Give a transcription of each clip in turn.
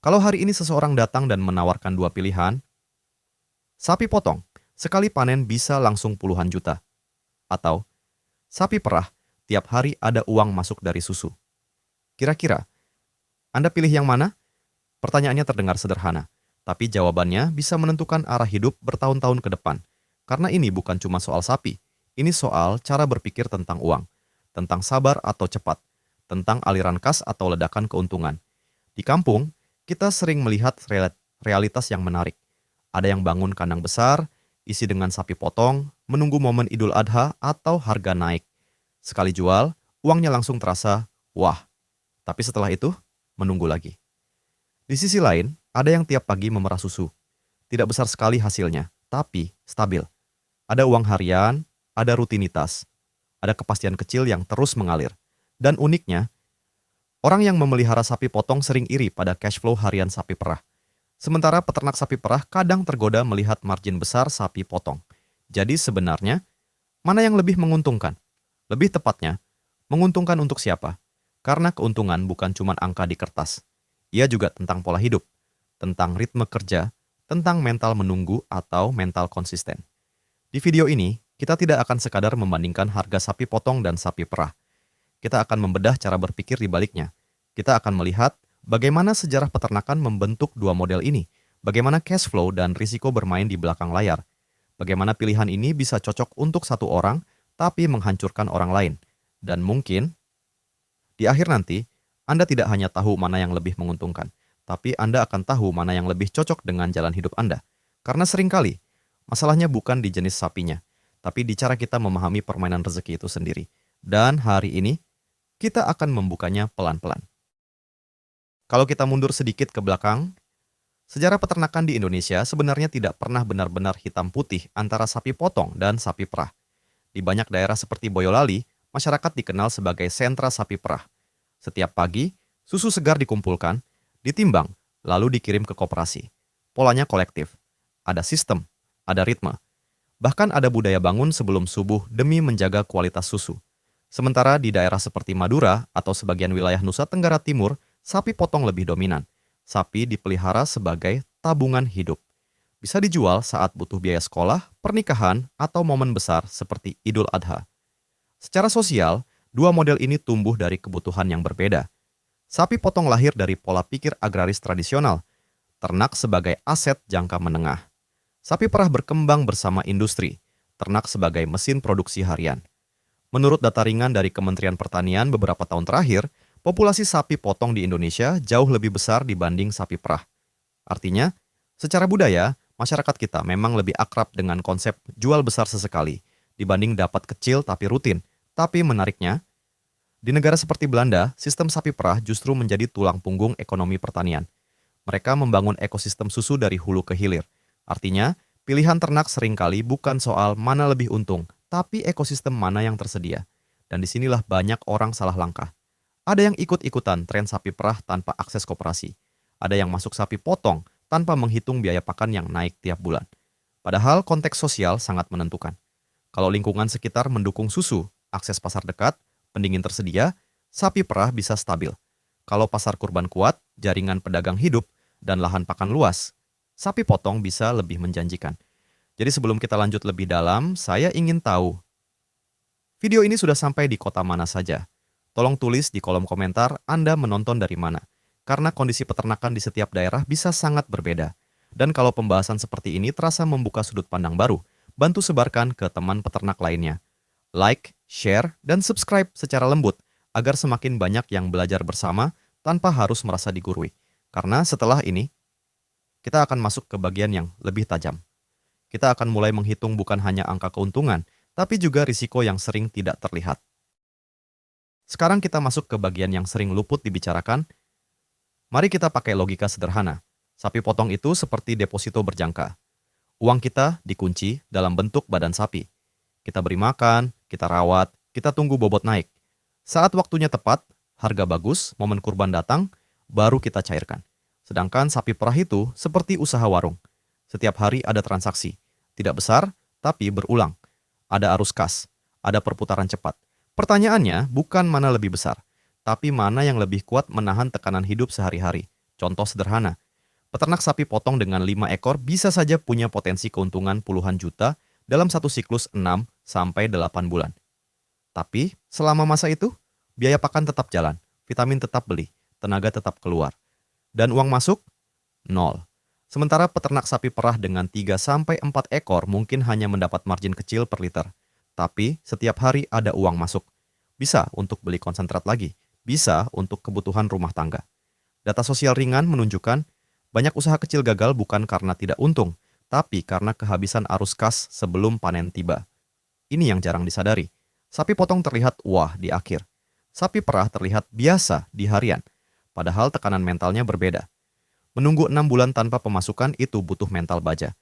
Kalau hari ini seseorang datang dan menawarkan dua pilihan, sapi potong, sekali panen bisa langsung puluhan juta. Atau sapi perah, tiap hari ada uang masuk dari susu. Kira-kira, Anda pilih yang mana? Pertanyaannya terdengar sederhana, tapi jawabannya bisa menentukan arah hidup bertahun-tahun ke depan. Karena ini bukan cuma soal sapi, ini soal cara berpikir tentang uang, tentang sabar atau cepat, tentang aliran kas atau ledakan keuntungan. Di kampung, kita sering melihat realitas yang menarik. Ada yang bangun kandang besar, isi dengan sapi potong, menunggu momen Idul Adha atau harga naik. Sekali jual, uangnya langsung terasa, wah. Tapi setelah itu, menunggu lagi. Di sisi lain, ada yang tiap pagi memerah susu. Tidak besar sekali hasilnya, tapi stabil. Ada uang harian, ada rutinitas, ada kepastian kecil yang terus mengalir. Dan uniknya, orang yang memelihara sapi potong sering iri pada cash flow harian sapi perah. Sementara peternak sapi perah kadang tergoda melihat margin besar sapi potong. Jadi sebenarnya, mana yang lebih menguntungkan? Lebih tepatnya, menguntungkan untuk siapa? Karena keuntungan bukan cuma angka di kertas. Ia juga tentang pola hidup, tentang ritme kerja, tentang mental menunggu atau mental konsisten. Di video ini, kita tidak akan sekadar membandingkan harga sapi potong dan sapi perah. Kita akan membedah cara berpikir di baliknya. Kita akan melihat bagaimana sejarah peternakan membentuk dua model ini, bagaimana cash flow dan risiko bermain di belakang layar, bagaimana pilihan ini bisa cocok untuk satu orang, tapi menghancurkan orang lain. Dan mungkin, di akhir nanti, Anda tidak hanya tahu mana yang lebih menguntungkan, tapi Anda akan tahu mana yang lebih cocok dengan jalan hidup Anda. Karena seringkali, masalahnya bukan di jenis sapinya, tapi di cara kita memahami permainan rezeki itu sendiri. Dan hari ini, kita akan membukanya pelan-pelan. Kalau kita mundur sedikit ke belakang, sejarah peternakan di Indonesia sebenarnya tidak pernah benar-benar hitam putih antara sapi potong dan sapi perah. Di banyak daerah seperti Boyolali, masyarakat dikenal sebagai sentra sapi perah. Setiap pagi, susu segar dikumpulkan, ditimbang, lalu dikirim ke koperasi. Polanya kolektif. Ada sistem, ada ritme. Bahkan ada budaya bangun sebelum subuh demi menjaga kualitas susu. Sementara di daerah seperti Madura atau sebagian wilayah Nusa Tenggara Timur, sapi potong lebih dominan. Sapi dipelihara sebagai tabungan hidup. Bisa dijual saat butuh biaya sekolah, pernikahan, atau momen besar seperti Idul Adha. Secara sosial, dua model ini tumbuh dari kebutuhan yang berbeda. Sapi potong lahir dari pola pikir agraris tradisional, ternak sebagai aset jangka menengah. Sapi perah berkembang bersama industri, ternak sebagai mesin produksi harian. Menurut data ringan dari Kementerian Pertanian beberapa tahun terakhir, populasi sapi potong di Indonesia jauh lebih besar dibanding sapi perah. Artinya, secara budaya, masyarakat kita memang lebih akrab dengan konsep jual besar sesekali dibanding dapat kecil tapi rutin. Tapi menariknya, di negara seperti Belanda, sistem sapi perah justru menjadi tulang punggung ekonomi pertanian. Mereka membangun ekosistem susu dari hulu ke hilir. Artinya, pilihan ternak seringkali bukan soal mana lebih untung, tapi ekosistem mana yang tersedia. Dan disinilah banyak orang salah langkah. Ada yang ikut-ikutan tren sapi perah tanpa akses koperasi. Ada yang masuk sapi potong tanpa menghitung biaya pakan yang naik tiap bulan. Padahal konteks sosial sangat menentukan. Kalau lingkungan sekitar mendukung susu, akses pasar dekat, pendingin tersedia, sapi perah bisa stabil. Kalau pasar kurban kuat, jaringan pedagang hidup, dan lahan pakan luas, sapi potong bisa lebih menjanjikan. Jadi sebelum kita lanjut lebih dalam, saya ingin tahu, video ini sudah sampai di kota mana saja? Tolong tulis di kolom komentar Anda menonton dari mana. Karena kondisi peternakan di setiap daerah bisa sangat berbeda. Dan kalau pembahasan seperti ini terasa membuka sudut pandang baru, bantu sebarkan ke teman peternak lainnya. Like, share, dan subscribe secara lembut agar semakin banyak yang belajar bersama tanpa harus merasa digurui. Karena setelah ini, kita akan masuk ke bagian yang lebih tajam. Kita akan mulai menghitung bukan hanya angka keuntungan, tapi juga risiko yang sering tidak terlihat. Sekarang kita masuk ke bagian yang sering luput dibicarakan. Mari kita pakai logika sederhana. Sapi potong itu seperti deposito berjangka. Uang kita dikunci dalam bentuk badan sapi. Kita beri makan, kita rawat, kita tunggu bobot naik. Saat waktunya tepat, harga bagus, momen kurban datang, baru kita cairkan. Sedangkan sapi perah itu seperti usaha warung. Setiap hari ada transaksi. Tidak besar, tapi berulang. Ada arus kas, ada perputaran cepat. Pertanyaannya bukan mana lebih besar, tapi mana yang lebih kuat menahan tekanan hidup sehari-hari. Contoh sederhana, peternak sapi potong dengan 5 ekor bisa saja punya potensi keuntungan puluhan juta dalam satu siklus 6 sampai 8 bulan. Tapi selama masa itu, biaya pakan tetap jalan, vitamin tetap beli, tenaga tetap keluar, dan uang masuk nol. Sementara peternak sapi perah dengan 3 sampai 4 ekor mungkin hanya mendapat margin kecil per liter. Tapi setiap hari ada uang masuk. Bisa untuk beli konsentrat lagi, bisa untuk kebutuhan rumah tangga. Data sosial ringan menunjukkan banyak usaha kecil gagal bukan karena tidak untung, tapi karena kehabisan arus kas sebelum panen tiba. Ini yang jarang disadari. Sapi potong terlihat wah di akhir. Sapi perah terlihat biasa di harian. Padahal tekanan mentalnya berbeda. Menunggu 6 bulan tanpa pemasukan itu butuh mental baja.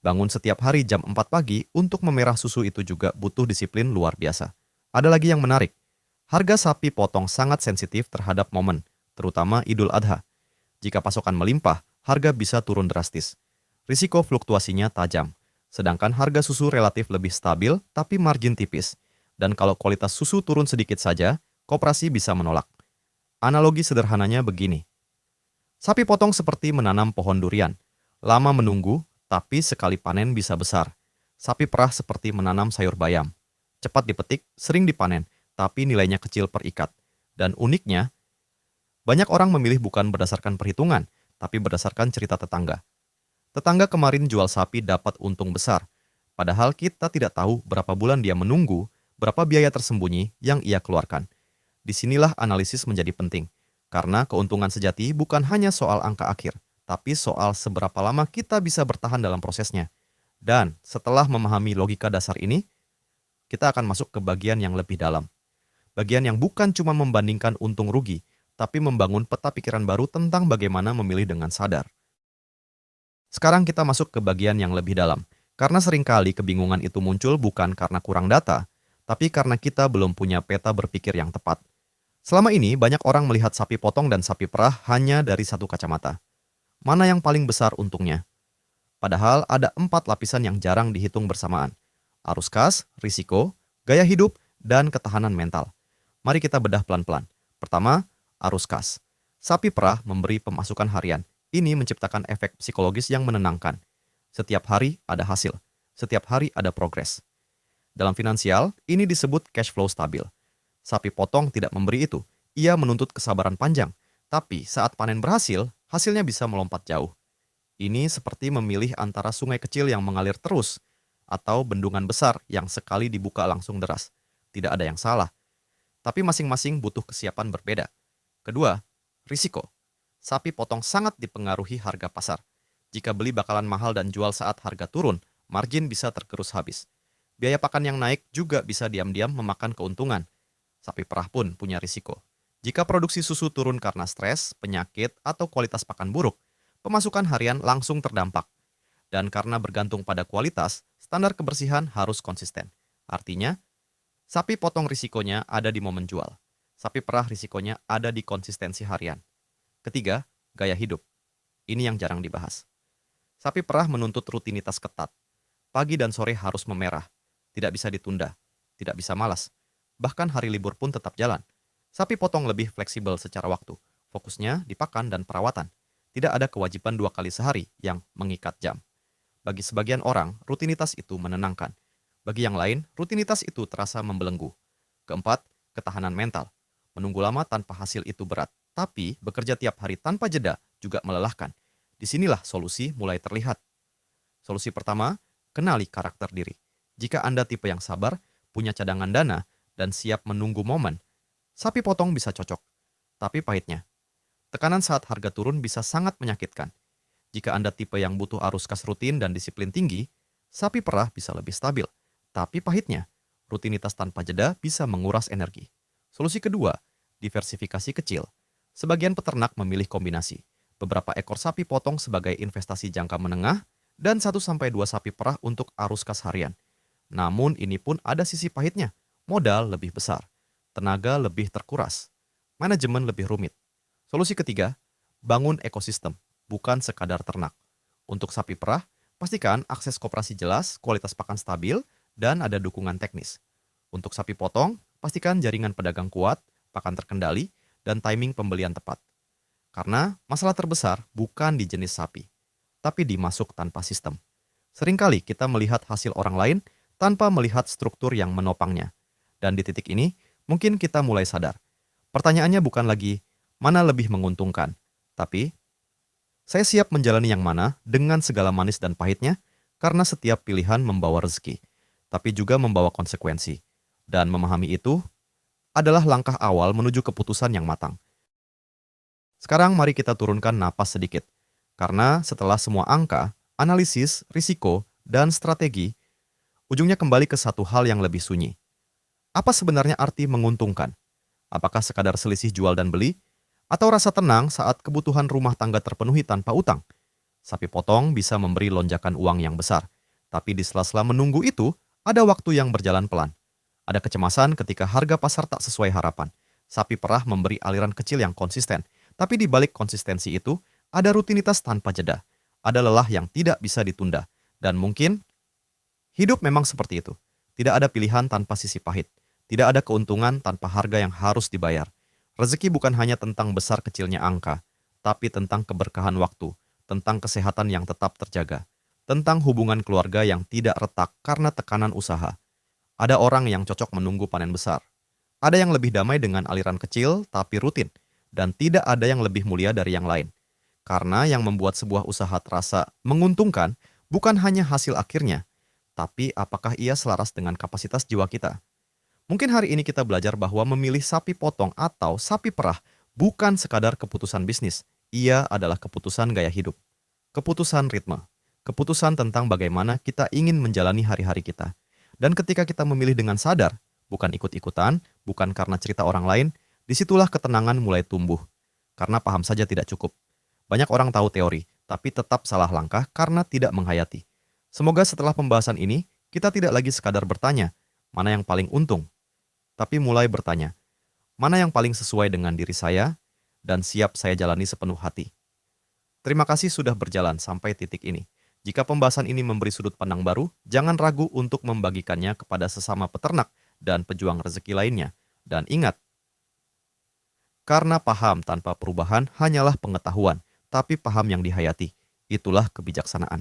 Bangun setiap hari jam 4 pagi untuk memerah susu itu juga butuh disiplin luar biasa. Ada lagi yang menarik. Harga sapi potong sangat sensitif terhadap momen, terutama Idul Adha. Jika pasokan melimpah, harga bisa turun drastis. Risiko fluktuasinya tajam. Sedangkan harga susu relatif lebih stabil tapi margin tipis. Dan kalau kualitas susu turun sedikit saja, koperasi bisa menolak. Analogi sederhananya begini. Sapi potong seperti menanam pohon durian. Lama menunggu, tapi sekali panen bisa besar. Sapi perah seperti menanam sayur bayam. Cepat dipetik, sering dipanen, tapi nilainya kecil per ikat. Dan uniknya, banyak orang memilih bukan berdasarkan perhitungan, tapi berdasarkan cerita tetangga. Tetangga kemarin jual sapi dapat untung besar, padahal kita tidak tahu berapa bulan dia menunggu, berapa biaya tersembunyi yang ia keluarkan. Disinilah analisis menjadi penting. Karena keuntungan sejati bukan hanya soal angka akhir, tapi soal seberapa lama kita bisa bertahan dalam prosesnya. Dan setelah memahami logika dasar ini, kita akan masuk ke bagian yang lebih dalam. Bagian yang bukan cuma membandingkan untung rugi, tapi membangun peta pikiran baru tentang bagaimana memilih dengan sadar. Sekarang kita masuk ke bagian yang lebih dalam, karena seringkali kebingungan itu muncul bukan karena kurang data, tapi karena kita belum punya peta berpikir yang tepat. Selama ini, banyak orang melihat sapi potong dan sapi perah hanya dari satu kacamata. Mana yang paling besar untungnya? Padahal ada 4 lapisan yang jarang dihitung bersamaan. Arus kas, risiko, gaya hidup, dan ketahanan mental. Mari kita bedah pelan-pelan. Pertama, arus kas. Sapi perah memberi pemasukan harian. Ini menciptakan efek psikologis yang menenangkan. Setiap hari ada hasil. Setiap hari ada progres. Dalam finansial, ini disebut cash flow stabil. Sapi potong tidak memberi itu. Ia menuntut kesabaran panjang. Tapi saat panen berhasil, hasilnya bisa melompat jauh. Ini seperti memilih antara sungai kecil yang mengalir terus atau bendungan besar yang sekali dibuka langsung deras. Tidak ada yang salah. Tapi masing-masing butuh kesiapan berbeda. Kedua, risiko. Sapi potong sangat dipengaruhi harga pasar. Jika beli bakalan mahal dan jual saat harga turun, margin bisa tergerus habis. Biaya pakan yang naik juga bisa diam-diam memakan keuntungan. Sapi perah pun punya risiko. Jika produksi susu turun karena stres, penyakit, atau kualitas pakan buruk, pemasukan harian langsung terdampak. Dan karena bergantung pada kualitas, standar kebersihan harus konsisten. Artinya, sapi potong risikonya ada di momen jual. Sapi perah risikonya ada di konsistensi harian. Ketiga, gaya hidup. Ini yang jarang dibahas. Sapi perah menuntut rutinitas ketat. Pagi dan sore harus memerah. Tidak bisa ditunda. Tidak bisa malas. Bahkan hari libur pun tetap jalan. Sapi potong lebih fleksibel secara waktu. Fokusnya di pakan dan perawatan. Tidak ada kewajiban 2 kali sehari yang mengikat jam. Bagi sebagian orang, rutinitas itu menenangkan. Bagi yang lain, rutinitas itu terasa membelenggu. Keempat, ketahanan mental. Menunggu lama tanpa hasil itu berat. Tapi bekerja tiap hari tanpa jeda juga melelahkan. Disinilah solusi mulai terlihat. Solusi pertama, kenali karakter diri. Jika Anda tipe yang sabar, punya cadangan dana, dan siap menunggu momen, sapi potong bisa cocok. Tapi pahitnya, tekanan saat harga turun bisa sangat menyakitkan. Jika Anda tipe yang butuh arus kas rutin dan disiplin tinggi, sapi perah bisa lebih stabil. Tapi pahitnya, rutinitas tanpa jeda bisa menguras energi. Solusi kedua, diversifikasi kecil. Sebagian peternak memilih kombinasi. Beberapa ekor sapi potong sebagai investasi jangka menengah dan 1-2 sapi perah untuk arus kas harian. Namun ini pun ada sisi pahitnya. Modal lebih besar, tenaga lebih terkuras, manajemen lebih rumit. Solusi ketiga, bangun ekosistem, bukan sekadar ternak. Untuk sapi perah, pastikan akses koperasi jelas, kualitas pakan stabil, dan ada dukungan teknis. Untuk sapi potong, pastikan jaringan pedagang kuat, pakan terkendali, dan timing pembelian tepat. Karena masalah terbesar bukan di jenis sapi, tapi di masuk tanpa sistem. Seringkali kita melihat hasil orang lain tanpa melihat struktur yang menopangnya. Dan di titik ini, mungkin kita mulai sadar. Pertanyaannya bukan lagi mana lebih menguntungkan, tapi saya siap menjalani yang mana dengan segala manis dan pahitnya, karena setiap pilihan membawa rezeki, tapi juga membawa konsekuensi. Dan memahami itu adalah langkah awal menuju keputusan yang matang. Sekarang mari kita turunkan napas sedikit, karena setelah semua angka, analisis, risiko, dan strategi, ujungnya kembali ke satu hal yang lebih sunyi. Apa sebenarnya arti menguntungkan? Apakah sekadar selisih jual dan beli? Atau rasa tenang saat kebutuhan rumah tangga terpenuhi tanpa utang? Sapi potong bisa memberi lonjakan uang yang besar, tapi di sela-sela menunggu itu, ada waktu yang berjalan pelan. Ada kecemasan ketika harga pasar tak sesuai harapan. Sapi perah memberi aliran kecil yang konsisten, tapi di balik konsistensi itu, ada rutinitas tanpa jeda. Ada lelah yang tidak bisa ditunda. Dan mungkin, hidup memang seperti itu. Tidak ada pilihan tanpa sisi pahit. Tidak ada keuntungan tanpa harga yang harus dibayar. Rezeki bukan hanya tentang besar kecilnya angka, tapi tentang keberkahan waktu, tentang kesehatan yang tetap terjaga, tentang hubungan keluarga yang tidak retak karena tekanan usaha. Ada orang yang cocok menunggu panen besar. Ada yang lebih damai dengan aliran kecil tapi rutin, dan tidak ada yang lebih mulia dari yang lain. Karena yang membuat sebuah usaha terasa menguntungkan bukan hanya hasil akhirnya, tapi apakah ia selaras dengan kapasitas jiwa kita. Mungkin hari ini kita belajar bahwa memilih sapi potong atau sapi perah bukan sekadar keputusan bisnis. Ia adalah keputusan gaya hidup, keputusan ritme, keputusan tentang bagaimana kita ingin menjalani hari-hari kita. Dan ketika kita memilih dengan sadar, bukan ikut-ikutan, bukan karena cerita orang lain, disitulah ketenangan mulai tumbuh. Karena paham saja tidak cukup. Banyak orang tahu teori, tapi tetap salah langkah karena tidak menghayati. Semoga setelah pembahasan ini, kita tidak lagi sekadar bertanya, mana yang paling untung, tapi mulai bertanya, mana yang paling sesuai dengan diri saya dan siap saya jalani sepenuh hati. Terima kasih sudah berjalan sampai titik ini. Jika pembahasan ini memberi sudut pandang baru, jangan ragu untuk membagikannya kepada sesama peternak dan pejuang rezeki lainnya. Dan ingat, karena paham tanpa perubahan hanyalah pengetahuan, tapi paham yang dihayati, itulah kebijaksanaan.